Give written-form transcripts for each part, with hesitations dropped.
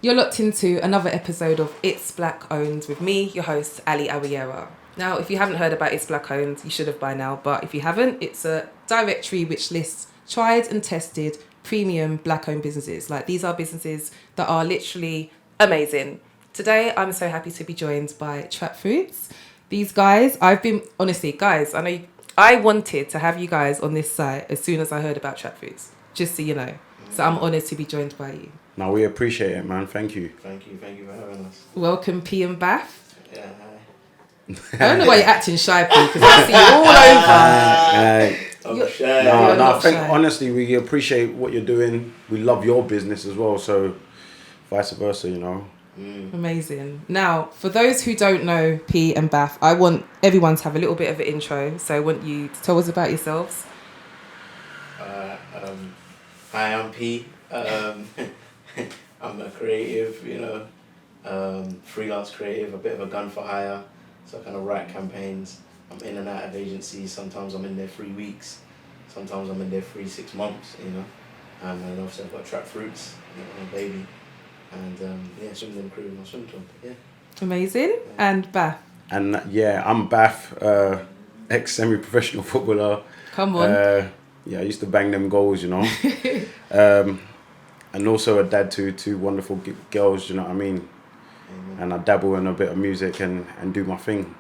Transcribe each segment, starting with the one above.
You're locked into another episode of It's Black Owned with me, your host, Awoyera. Now, if you haven't heard about It's Black Owned, you should have by now, but if you haven't, it's a directory which lists tried and tested premium black-owned businesses. Like, these are businesses that are literally amazing. Today, I'm so happy to be joined by Trap Fruits. These guys, honestly, guys, I wanted to have you guys on this site as soon as I heard about Trap Fruits, just so you know. So I'm honoured to be joined by you. No, we appreciate it, man. Thank you. Thank you for having us. Welcome, P and Bath. Yeah, hi. I don't know why you're acting shy, P, because I see you all over. I'm shy. Honestly, we appreciate what you're doing. We love your business as well, so vice versa, you know. Amazing. Now, for those who don't know P and Bath, I want everyone to have a little bit of an intro. So I want you to tell us about yourselves. Hi, I'm P. I'm a creative, freelance creative, a bit of a gun for hire. So I kind of write campaigns. I'm in and out of agencies. Sometimes I'm in there 3 weeks. Sometimes I'm in there 6 months, And then obviously I've got Trap Fruits, my baby. And swim them crew in my swim club, yeah. Amazing. Yeah. And Bath? And I'm Bath, ex-semi-professional footballer. Come on. I used to bang them goals, and also a dad to two wonderful girls, you know what I mean? And I dabble in a bit of music and do my thing.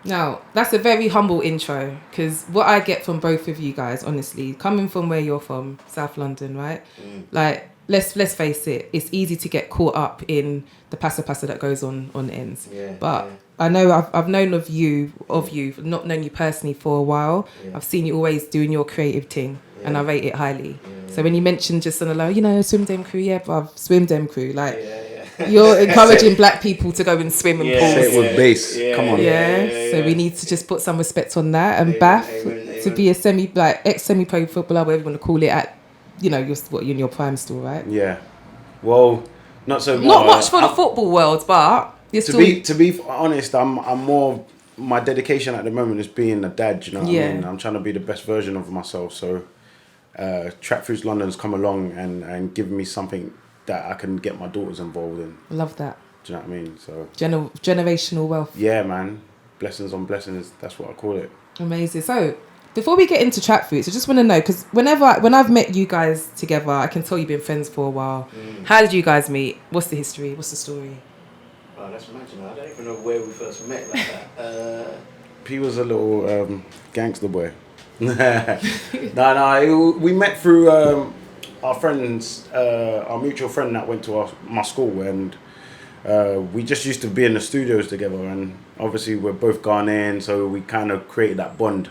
Now, that's a very humble intro, because what I get from both of you guys, honestly, coming from where you're from, South London, right? Like, let's face it, it's easy to get caught up in the passa that goes on ends. But I know I've known of you, not known you personally for a while. I've seen you always doing your creative thing, and I rate it highly. So when you mentioned just on the low, swim dem crew, bruv, swim dem crew, like you're encouraging black people to go and swim and pools. Say it with bass, come on. So we need to just put some respect on that. And Bath, to be a ex-semi-pro footballer, whatever you want to call it, at you're in your prime still, right? Yeah. Well, not so much. Not much for the football world, but to be honest, I'm more. My dedication at the moment is being a dad. You know what I mean? I'm trying to be the best version of myself. So, Trap Fruits London's come along and given me something that I can get my daughters involved in. Love that. Do you know what I mean? So generational wealth. Yeah, man. Blessings on blessings. That's what I call it. Amazing. So, before we get into Trap Fruits, I just want to know, because when I've met you guys together, I can tell you've been friends for a while. How did you guys meet? What's the history? What's the story? Oh, let's imagine. I don't even know where we first met like that. P was a little gangster boy. No, we met through our friends, our mutual friend that went to my school, and we just used to be in the studios together, and obviously we're both Ghanaian, so we kind of created that bond.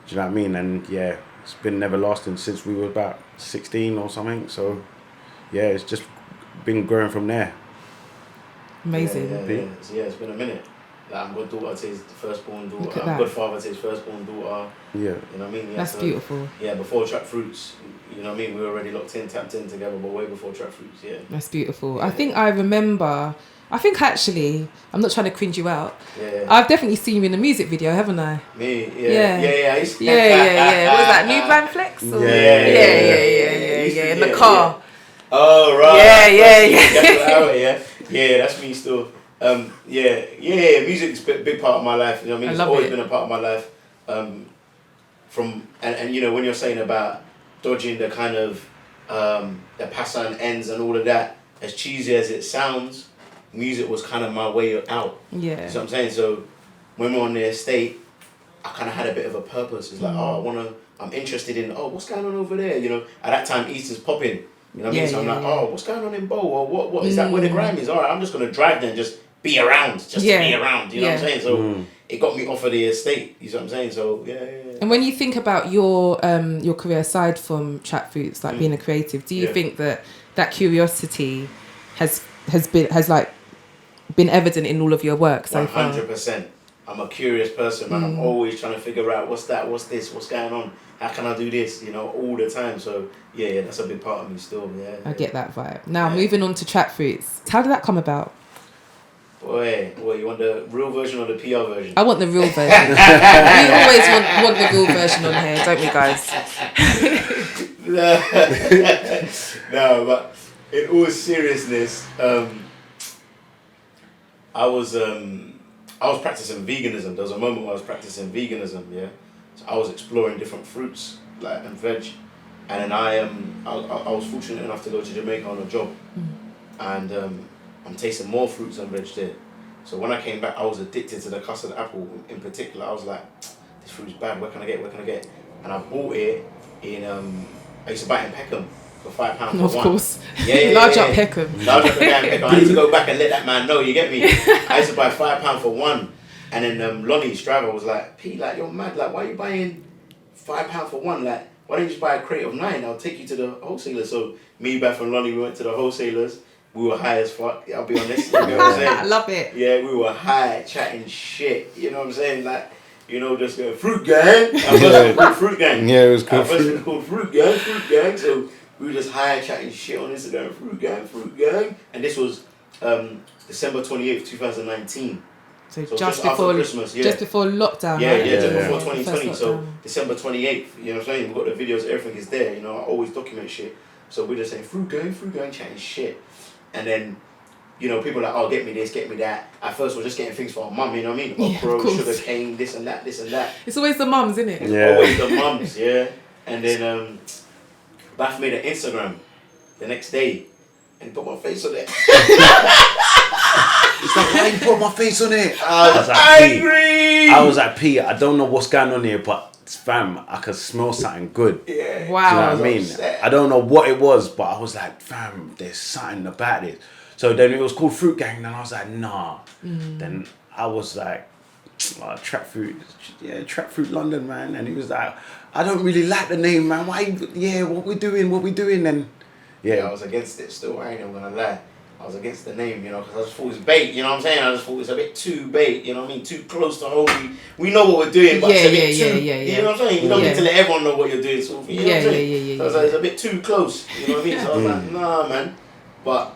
Do you know what I mean? And it's been everlasting since we were about 16 or something. So it's just been growing from there. Amazing. It's been a minute. Like, I'm goddaughter to his firstborn daughter. I'm godfather to his firstborn daughter. Yeah. You know what I mean? That's beautiful. Yeah, before Trap Fruits, you know what I mean? We were already locked in, tapped in together, but way before Trap Fruits, That's beautiful. Yeah. I think actually, I'm not trying to cringe you out. Yeah. I've definitely seen you in a music video, haven't I? Me? Yeah. Yeah. What was that? New Brand Flex? Or? Yeah. In the car. Yeah. Oh, right. Yeah. Yeah, that's me still. Music's a big part of my life. You know what I mean? It's always been a part of my life. When you're saying about dodging the kind of the passa and ends and all of that, as cheesy as it sounds, music was kind of my way out. Yeah. You know what I'm saying? So when we're on the estate, I kind of had a bit of a purpose. It's like, I'm interested in, what's going on over there? At that time, Easter's popping. You know what I mean? So I'm like, what's going on in Bow? Or what is that where the grime is? All right, I'm just going to drive there and just be around. To be around. You know what I'm saying? So it got me off of the estate. You know what I'm saying? So, yeah. And when you think about your career aside from Trap Fruits, like being a creative, do you think that curiosity has been evident in all of your work so far? 100%. I'm a curious person, man. I'm always trying to figure out what's that, what's this, what's going on, how can I do this, all the time. So that's a big part of me still. I get that vibe. Now moving on to Trap Fruits, how did that come about? Boy, you want the real version or the PR version? I want the real version. We always want the real version on here, don't we, guys? No, but in all seriousness, I was practicing veganism. There was a moment where I was practicing veganism, yeah. So I was exploring different fruits like and veg, and then I was fortunate enough to go to Jamaica on a job, and I'm tasting more fruits and veg there. So when I came back, I was addicted to the custard apple in particular. I was like, this fruit's bad. Where can I get? And I bought it in I used to buy it in Peckham for £5 for one. Of course. Yeah, Large up Peckham. Large up the guy in Peckham. I need to go back and let that man know, you get me? I used to buy £5 for one. And then Lonnie's driver was like, P, like, you're mad. Like, why are you buying £5 for one? Like, why don't you just buy a crate of 9? I'll take you to the wholesaler. So me, Beth and Lonnie, we went to the wholesalers. We were high as fuck, I'll be honest. You know what I'm saying? I love it. Yeah, we were high, chatting shit. You know what I'm saying? Like, you know, just going, fruit gang. Our first was called Fruit Gang. Yeah, it was called Our first was called Fruit Gang. So we were just high, chatting shit on Instagram, Fruit Gang. And this was December 28th, 2019. So just just after before Christmas, yeah. Just before lockdown. Yeah, right? just before First 2020. So lockdown. December 28th, you know what I'm saying? We've got the videos, everything is there, you know, I always document shit. So we're just saying, Fruit Gang, chatting shit. And then, you know, people are like, oh, get me this, get me that. At first, we're just getting things for our mum, you know what I mean? Yeah, Okra, of course. sugar cane, this and that. It's always the mums, isn't it? Yeah. Always the mums, yeah. And then Bath made an Instagram the next day and put my face on it. It's like, why you put my face on it? I was angry. I was like, P, I don't know what's going on here, but fam, I could smell something good. Yeah. Wow. Do you know what I mean? upset. I don't know what it was, but I was like, fam, there's something about this. So then it was called Fruit Gang, and I was like, nah. Then I was like, Trap Fruit London, man. And he was like, I don't really like the name, man. Why? Yeah, what we doing? And Yeah, I was against it still, I ain't even gonna lie. I was against the name, you know, because I just thought it was bait, you know what I'm saying? I just thought it was a bit too bait, you know what I mean? Too close to home. We know what we're doing, but it's a bit too, you know what I'm saying? You don't need to let everyone know what you're doing, sort of thing, you know what I'm saying? So I was like, it's a bit too close, you know what I mean? So I was like, nah, man. But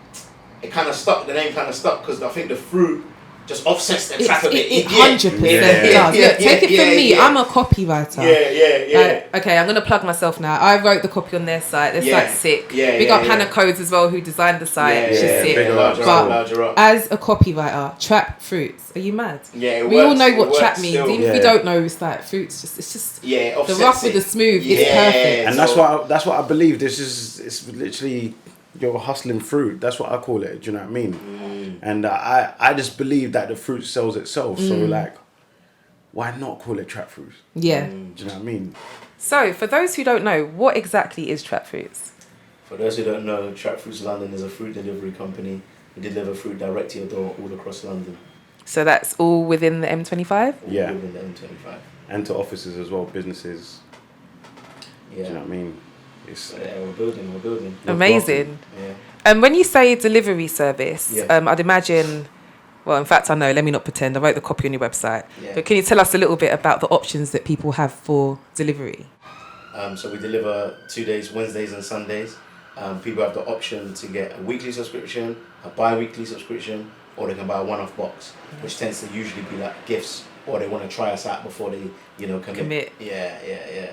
it kind of stuck, the name kind of stuck, because I think the fruit just offsets the track a bit. It 100% does. Look, take it from me. I'm a copywriter. Yeah. Like, okay, I'm going to plug myself now. I wrote the copy on their site. Their site's sick. Big up Hannah Codes as well, who designed the site. She's sick. But as a copywriter, trap fruits. Are you mad? Yeah, we all know what trap means. Even if we don't know, it's like fruits. It's just the rough with the smooth. It's perfect. And that's what I believe. It's literally you're hustling fruit. That's what I call it. Do you know what I mean? And I just believe that the fruit sells itself. So like, why not call it trap fruits? Yeah. Do you know what I mean? So for those who don't know, what exactly is Trap Fruits? For those who don't know, Trap Fruits London is a fruit delivery company. We deliver fruit direct to your door all across London. So that's all within the M25? Yeah. All within the M25. And to offices as well, businesses. Yeah. Do you know what I mean? We're building. Amazing. Yeah. And when you say delivery service, Yeah. I'd imagine, well, in fact, I know, let me not pretend, I wrote the copy on your website. Yeah. But can you tell us a little bit about the options that people have for delivery? So we deliver 2 days, Wednesdays and Sundays. People have the option to get a weekly subscription, a bi-weekly subscription, or they can buy a one-off box, which tends to usually be like gifts, or they want to try us out before they, commit. Yeah.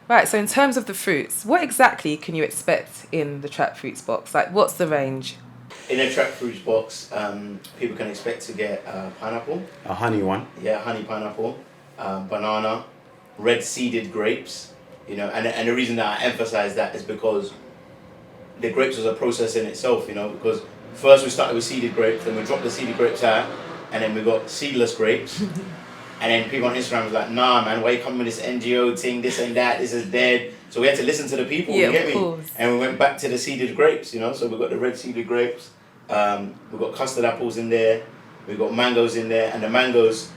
Right, so in terms of the fruits, what exactly can you expect in the Trap Fruits box? Like, what's the range? In a Trap Fruits box, people can expect to get pineapple. A honey one. Yeah, honey pineapple, banana, red seeded grapes, and the reason that I emphasize that is because the grapes was a process in itself, because first we started with seeded grapes, then we dropped the seeded grapes out, and then we got seedless grapes. And then people on Instagram was like, nah, man, why you coming with this NGO thing, this and that, this is dead. So we had to listen to the people, you get me? Course. And we went back to the seeded grapes, so we got the red seeded grapes, we got custard apples in there, we got mangoes in there, and the mangoes,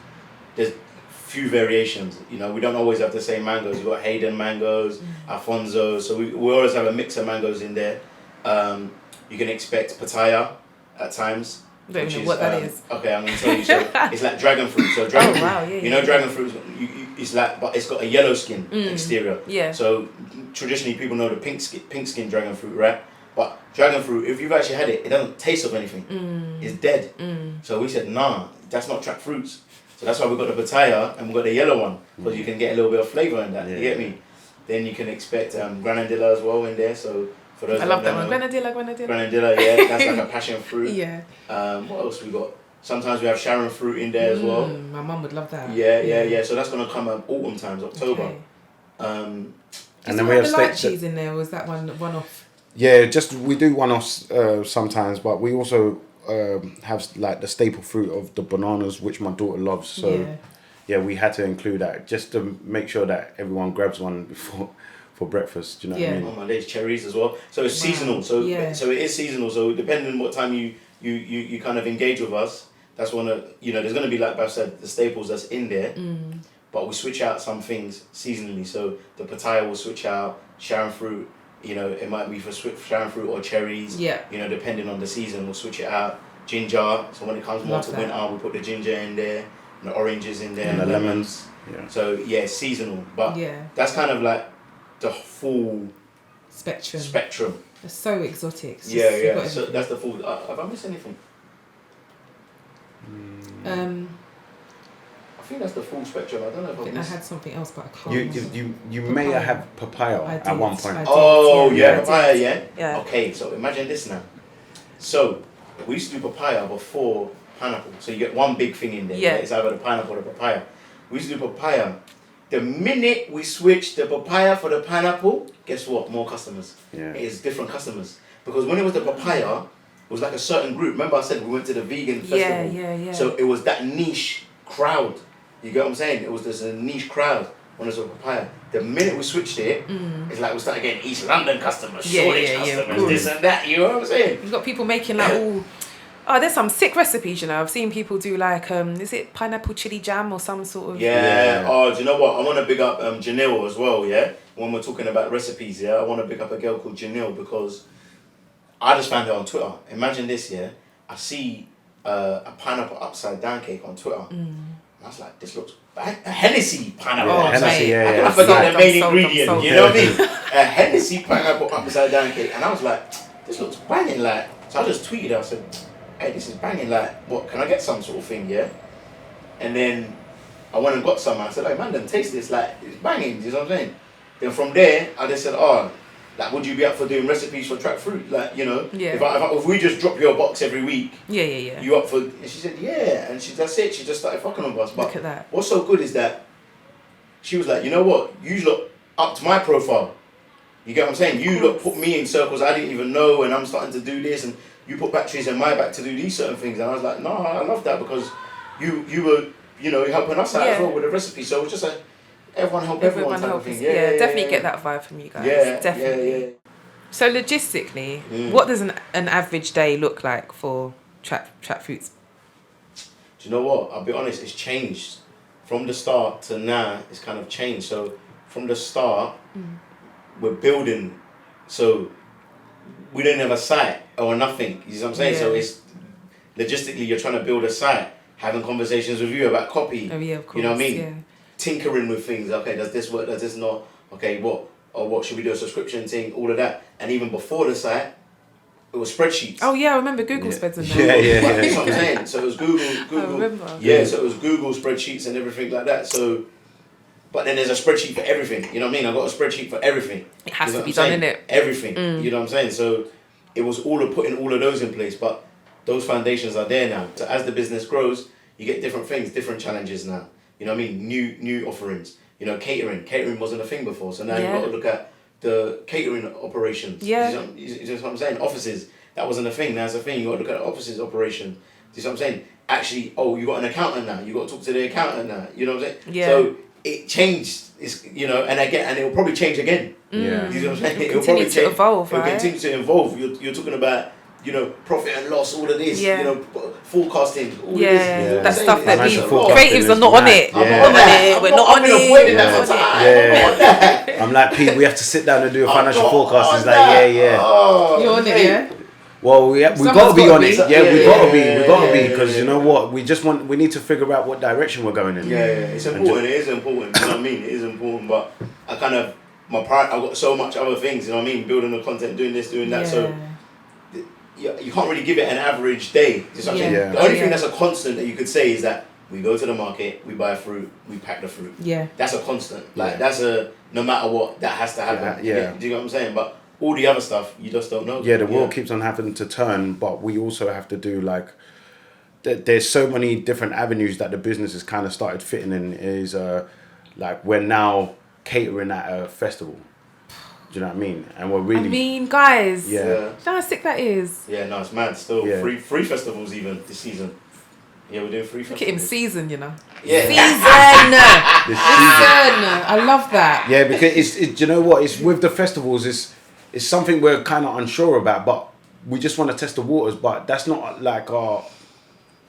there's few variations, we don't always have the same mangoes. We've got Hayden mangoes, Alfonso, so we always have a mix of mangoes in there. You can expect pitaya at times. Don't even know what that is. Okay, I'm going to tell you. So it's like dragon fruit. So dragon fruit. Wow, yeah. Dragon fruit, it's like, but it's got a yellow skin exterior. Yeah. So traditionally people know the pink skin dragon fruit, right? But dragon fruit, if you've actually had it, it doesn't taste of anything. It's dead. So we said, nah, that's not trap fruits. So that's why we got the pitaya and we got the yellow one, because you can get a little bit of flavour in that. You get me? Then you can expect granadilla as well in there. So For those I love that one. Grenadilla. Grenadilla, yeah, that's like a passion fruit. Yeah. What else we got? Sometimes we have Sharon fruit in there as well. My mum would love that. Yeah. So that's gonna come autumn times, October. Okay. And then we have the lychees in there. Or was that one off? Yeah, we do one-offs sometimes, but we also have like the staple fruit of the bananas, which my daughter loves. So yeah, we had to include that just to make sure that everyone grabs one before for breakfast. Do you know what I mean? Oh my days, cherries as well. So it's seasonal. So it is seasonal. So depending on what time you kind of engage with us, that's one of there's gonna be, like Beth said, the staples that's in there. But we switch out some things seasonally. So the pitaya will switch out, Sharon fruit. It might be for Sharon fruit or cherries. Yeah. Depending on the season, we'll switch it out. Ginger. So when it comes more to winter, we put the ginger in there, and the oranges in there, and the lemons. Yeah. So it's seasonal, but that's kind of like the full spectrum. It's so exotic. So that's the full. Have I missed anything? I think that's the full spectrum. I don't know if I had something else, but I can't. You may have papaya at one point. Papaya, yeah. Okay, so imagine this now. So we used to do papaya before pineapple. So you get one big thing in there. Yeah. It's either the pineapple or the papaya. We used to do papaya. The minute we switched the papaya for the pineapple, guess what? More customers. Yeah. It is different customers. Because when it was the papaya, it was like a certain group. Remember I said we went to the vegan festival? Yeah. So it was that niche crowd. You get what I'm saying? It was just a niche crowd when it was a papaya. The minute we switched it, it's like we started getting East London customers, Shoreditch customers, this and that. You know what I'm saying? You've got people making like there's some sick recipes, I've seen people do like, is it pineapple chili jam or some sort of... Yeah. Oh, do you know what? I want to big up Janelle as well, yeah? When we're talking about recipes, I want to big up a girl called Janelle because I just found her on Twitter. Imagine this, I see a pineapple upside down cake on Twitter. I was like, this looks bad. A Hennessy pineapple. Hennessy, I forgot the main ingredient, you know what I mean? A Hennessy pineapple upside down cake. And I was like, this looks banging, like. So I just tweeted her, I said, hey, this is banging, like, what, can I get some sort of thing, yeah? And then I went and got some, and I said, hey, man, then taste this, like, it's banging, you know what I'm saying? Then from there, I just said, like, would you be up for doing recipes for track fruit? Like, if we just drop you a box every week, you up for... And she said, yeah. And that's it. She just started fucking with us. But look at that. What's so good is that she was like, you know what? You look up to my profile. You get what I'm saying? You look put me in circles I didn't even know, and I'm starting to do this, and you put batteries in my back to do these certain things. And I was like, no, I love that because you were, helping us out as well with the recipe. So it was just like, everyone help everyone type of thing. Definitely get that vibe from you guys. Definitely. Yeah. So logistically, what does an average day look like for trap fruits? Do you know what? I'll be honest, it's changed. From the start to now, it's kind of changed. So from the start, we're building. So we didn't have a site or nothing. You know what I'm saying? So it's logistically, you're trying to build a site, having conversations with you about copy. Oh, yeah, of course. You know what I mean? Yeah. Tinkering with things. Okay, does this work? Does this not? Okay, what should we do? A subscription thing, all of that. And even before the site, it was spreadsheets. Oh yeah, I remember Google spreads and that. Yeah. That's what I'm saying. So it was Google. I remember. Yeah, so it was Google spreadsheets and everything like that. So, but then there's a spreadsheet for everything. You know what I mean? I got a spreadsheet for everything. It has to be done, innit? Everything. You know what I'm saying? So it was all of putting all of those in place, but those foundations are there now. So as the business grows, you get different things, different challenges now. You know what I mean? New offerings. Catering. Catering wasn't a thing before, so now you've got to look at the catering operations. Yeah. You know what I'm saying? Offices. That wasn't a thing. Now it's a thing. You got to look at the offices operation. You know what I'm saying? Actually, you got an accountant now. You got to talk to the accountant now. You know what I'm saying? Yeah. So it changed. It's and it will probably change again. Yeah. You know what I'm saying? It will continue to evolve. It will continue to evolve. You're talking about profit and loss, all of this. Yeah. Forecasting, all of this. That stuff that we creatives are not on it. We're not on it. I'm like, Pete, we have to sit down and do a financial forecast. He's like, You're on it, yeah? Well, we got to be on it. Yeah, we got to be because you know what? We need to figure out what direction we're going in. Yeah, it's important. It is important. You know what I mean? It is important, but I kind of I've got so much other things. You know what I mean? Building the content, doing this, doing that. So you can't really give it an average day. The only thing that's a constant that you could say is that we go to the market, we buy fruit, we pack the fruit. Yeah. That's a constant. Like that's no matter what, that has to happen. Do you know what I'm saying? But all the other stuff, you just don't know. Yeah, the world keeps on having to turn, but we also have to do like. There's so many different avenues that the business has kind of started fitting in. Is like we're now catering at a festival. Do you know what I mean? And we're really. I mean, guys. Yeah. You know how sick that is. Yeah, no, it's mad. Still free festivals even this season. Yeah, we're doing free festivals. Look at him, season, you know. Yeah. Season. I love that. Yeah, because it's you know what? It's with the festivals. It's something we're kind of unsure about, but we just want to test the waters. But that's not like our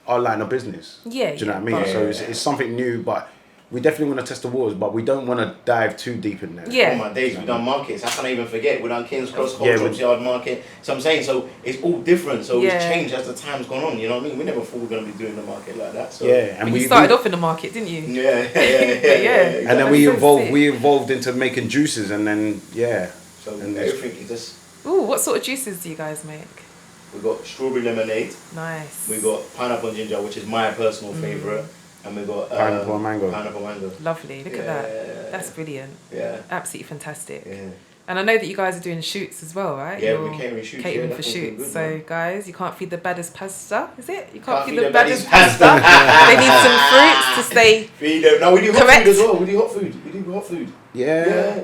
line of business. Yeah. Do you know what I mean? So it's something new, but we definitely want to test the waters, but we don't want to dive too deep in there. Yeah. Oh my days, we've done markets. How can I even forget? We've done King's Cross, Drops Yard Market. So I'm saying, so it's all different. So it's changed as the time's gone on. You know what I mean? We never thought we were going to be doing the market like that. So. Yeah, and we started off in the market, didn't you? Yeah. Exactly. And then we evolved into making juices, and then So and everything is just. Ooh, what sort of juices do you guys make? We got strawberry lemonade. Nice. We got pineapple and ginger, which is my personal favourite. And we got pineapple and mango. Lovely, look at that. That's brilliant. Yeah. Absolutely fantastic. Yeah. And I know that you guys are doing shoots as well, right? Yeah, we're catering shoots. Catering for shoots. Good, so guys, you can't feed the baddest pasta, is it? You can't feed the baddest pasta. They need some fruits to stay. Feed them. No, we do hot food as well. We do hot food. Yeah.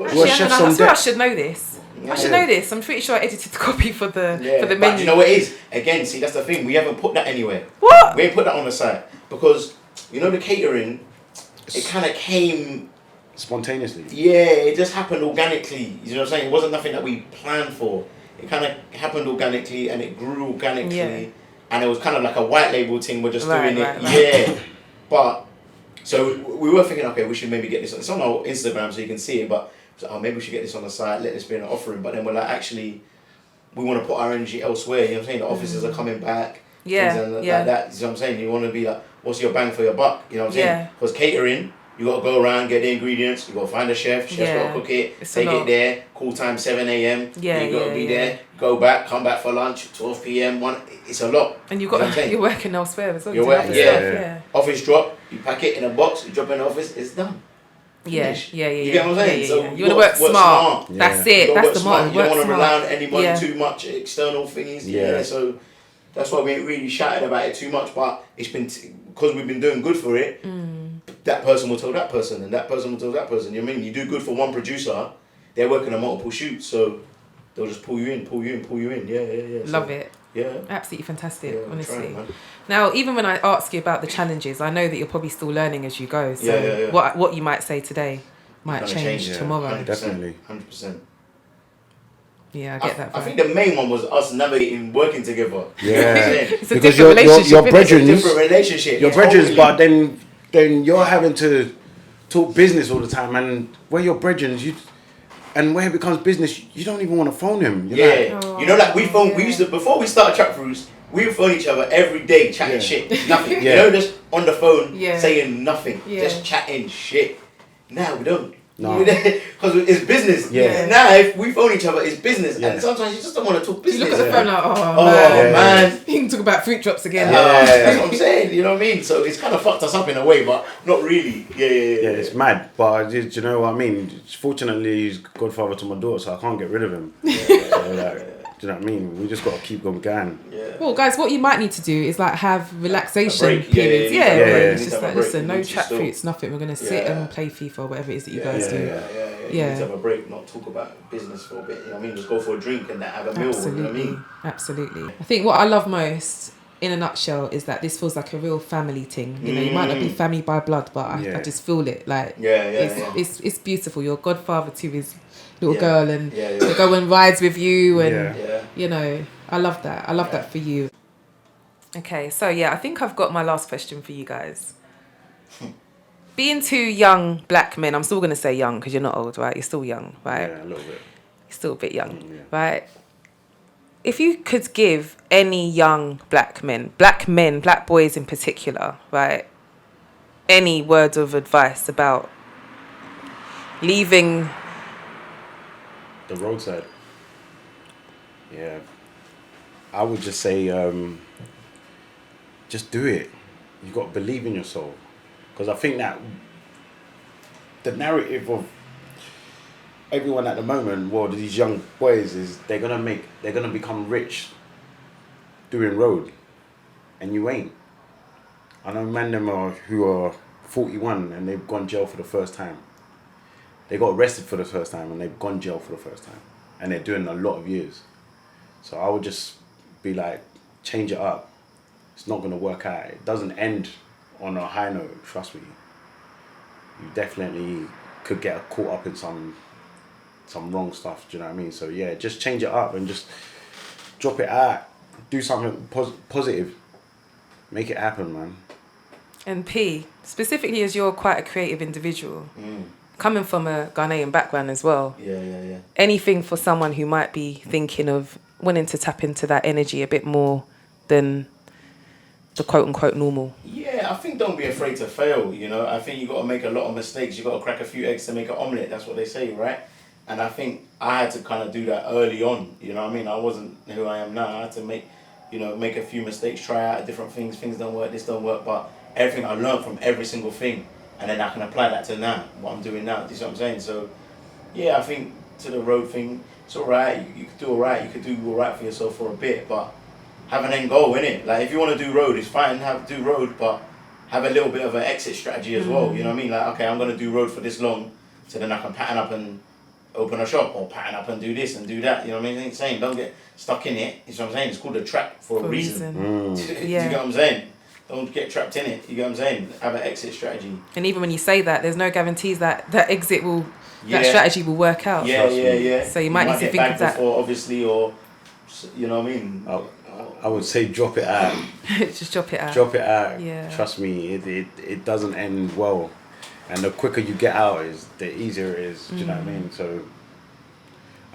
Actually, I swear I should know this. I should know this. I'm pretty sure I edited the copy for the menu. But you know what it is? Again, see, that's the thing. We haven't put that anywhere. What? We ain't put that on the site because you know the catering. It kind of came spontaneously. Yeah, it just happened organically. You know what I'm saying? It wasn't nothing that we planned for. It kind of happened organically and it grew organically, and it was kind of like a white label thing. We're just doing it. Yeah, but so we were thinking, okay, we should maybe get this. It's on our Instagram so you can see it, but. So, maybe we should get this on the site, let this be an offering. But then we're like, actually, we want to put our energy elsewhere. You know what I'm saying? The offices are coming back. Yeah. Like that. You know what I'm saying? You want to be like, what's your bang for your buck? You know what I'm saying? Because catering, you got to go around, get the ingredients. You got to find a chef's got to cook it, take it there. Call time 7 a.m. You got to be there. Go back, come back for lunch, 12 p.m. It's a lot. And you've got you're working elsewhere as well. You're working, Office drop, you pack it in a box, you drop it in the office, it's done. Yeah. You get what I'm saying? So you want to work smart. That's it. That's the motto. You don't want to rely on any money too much, external things. So that's why we ain't really shouted about it too much. But it's been because we've been doing good for it. That person will tell that person, and that person will tell that person. You know what I mean? You do good for one producer, they're working on multiple shoots, so they'll just pull you in. Yeah. Love it. Yeah. Absolutely fantastic, honestly. Now, even when I ask you about the challenges, I know that you're probably still learning as you go. So what you might say today might change tomorrow. 100%, definitely. 100%. Yeah, I get that. I think the main one was us navigating working together. Yeah. It's a because different relationship. your brethren, different relationship. Your brethren, but then you're having to talk business all the time, and where your brethren, and where it becomes business, you don't even want to phone him. You know, like we used to, before we started Trap Fruits, we would phone each other every day, chatting shit, nothing. You know, just on the phone, saying nothing, just chatting shit. Now we don't. No. Because it's business. Yeah. Now if we phone each other, it's business. And sometimes you just don't want to talk business. You look at the phone like, man. You can talk about fruit drops again. That's what I'm saying. You know what I mean? So it's kind of fucked us up in a way, but not really. Yeah, it's mad. But do you know what I mean? Fortunately, he's godfather to my daughter, so I can't get rid of him. Do you know what I mean? We just got to keep going. Yeah. Well, guys, what you might need to do is like have relaxation periods. It's just like, listen, no Trap Fruits, nothing. We're going to sit and play FIFA or whatever it is that you guys do. You need to have a break, not talk about business for a bit. You know what I mean? Just go for a drink and have a meal. Absolutely. You know what I mean? Absolutely. I think what I love most, in a nutshell, is that this feels like a real family thing. You know, you might not be family by blood, but I just feel it. Like, it's beautiful. You're godfather to his little girl, and they go and rides with you, and you know, I love that. I love that for you. Okay, so I think I've got my last question for you guys. Being two young black men, I'm still going to say young because you're not old, right? You're still young, right? Yeah, a little bit. You're still a bit young, right? If you could give any young black boys in particular, right, any words of advice about leaving the roadside. Yeah. I would just say, just do it. You got to believe in yourself. Because I think that the narrative of everyone at the moment, well, these young boys, is they're gonna become rich doing road, and you ain't. I know men who are 41 and they've gone jail for the first time. They got arrested for the first time and they've gone jail for the first time, and they're doing a lot of years. So I would just be like, change it up. It's not gonna work out. It doesn't end on a high note. Trust me. You definitely could get caught up in some wrong stuff. Do you know what I mean? So yeah, just change it up and just drop it out. Do something positive. Make it happen, man. And P, specifically as you're quite a creative individual, coming from a Ghanaian background as well. Yeah. Anything for someone who might be thinking of wanting to tap into that energy a bit more than the quote unquote normal? Yeah, I think don't be afraid to fail, you know. I think you got to make a lot of mistakes. You got to crack a few eggs to make an omelette. That's what they say, right? And I think I had to kind of do that early on, you know what I mean? I wasn't who I am now. I had to make a few mistakes, try out different things. Things don't work, this don't work, but everything I learned from every single thing, and then I can apply that to now, what I'm doing now. Do you see what I'm saying? So, yeah, I think to the road thing, it's all right. You could do all right. You could do all right for yourself for a bit, but have an end goal, innit? Like, if you want to do road, it's fine, do road, but have a little bit of an exit strategy as well, you know what I mean? Like, okay, I'm going to do road for this long, so then I can pattern up and open a shop, or pattern up and do this and do that, you know what I mean? It's saying, don't get stuck in it, you know what I'm saying? It's called a trap for a reason. You get what I'm saying? Don't get trapped in it, you get what I'm saying? Have an exit strategy. And even when you say that, there's no guarantees that that exit will, that strategy will work out. Yeah. So you might need to think of that. Before, obviously, or, you know what I mean? I would say drop it out. Just drop it out. Drop it out. Yeah. Trust me, it doesn't end well. And the quicker you get out, the easier it is. Do you know what I mean? So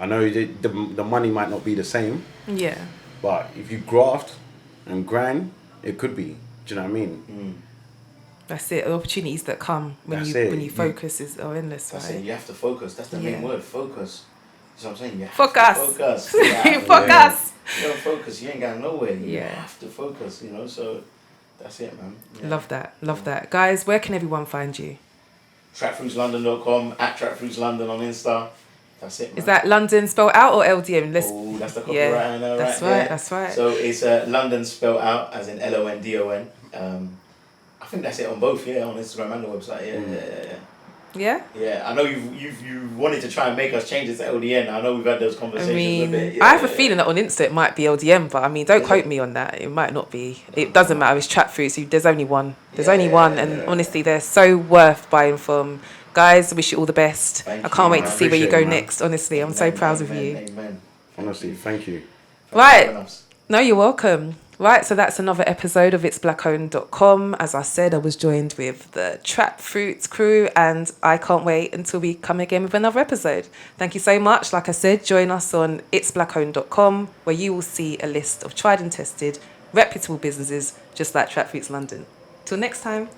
I know the money might not be the same. Yeah. But if you graft and grind, it could be. Do you know what I mean? That's it. The opportunities that come when you focus are endless, right? That's it. You have to focus. That's the main word. Focus. That's what I'm saying. You have focus. to focus. Focus. You don't focus, you ain't going nowhere. You Yeah. have to focus, you know. So that's it, man. Yeah. Love that. Guys, where can everyone find you? Trapfruitslondon.com, at Trapfruitslondon on Insta. That's it, man. Is that London spelled out or LDM? Oh, that's the copyright I know, that's right right, there. that's right. So it's London spelled out as in London. I think that's it on both, on Instagram and the website. Yeah? Yeah, I know you wanted to try and make us change it to LDN. I know we've had those conversations a bit. I have a feeling that on Insta it might be LDM, but I mean, don't quote me on that. It might not be. It doesn't matter. It's Trap Fruits. There's only one. And honestly, they're so worth buying from. Guys, I wish you all the best. I can't wait to see where you go next. Honestly, I'm so proud of you. Amen. Honestly, thank you. Right. No, you're welcome. Right, so that's another episode of itsblackowned.com. As I said, I was joined with the Trap Fruits crew, and I can't wait until we come again with another episode. Thank you so much. Like I said, join us on itsblackowned.com, where you will see a list of tried and tested, reputable businesses just like Trap Fruits London. Till next time.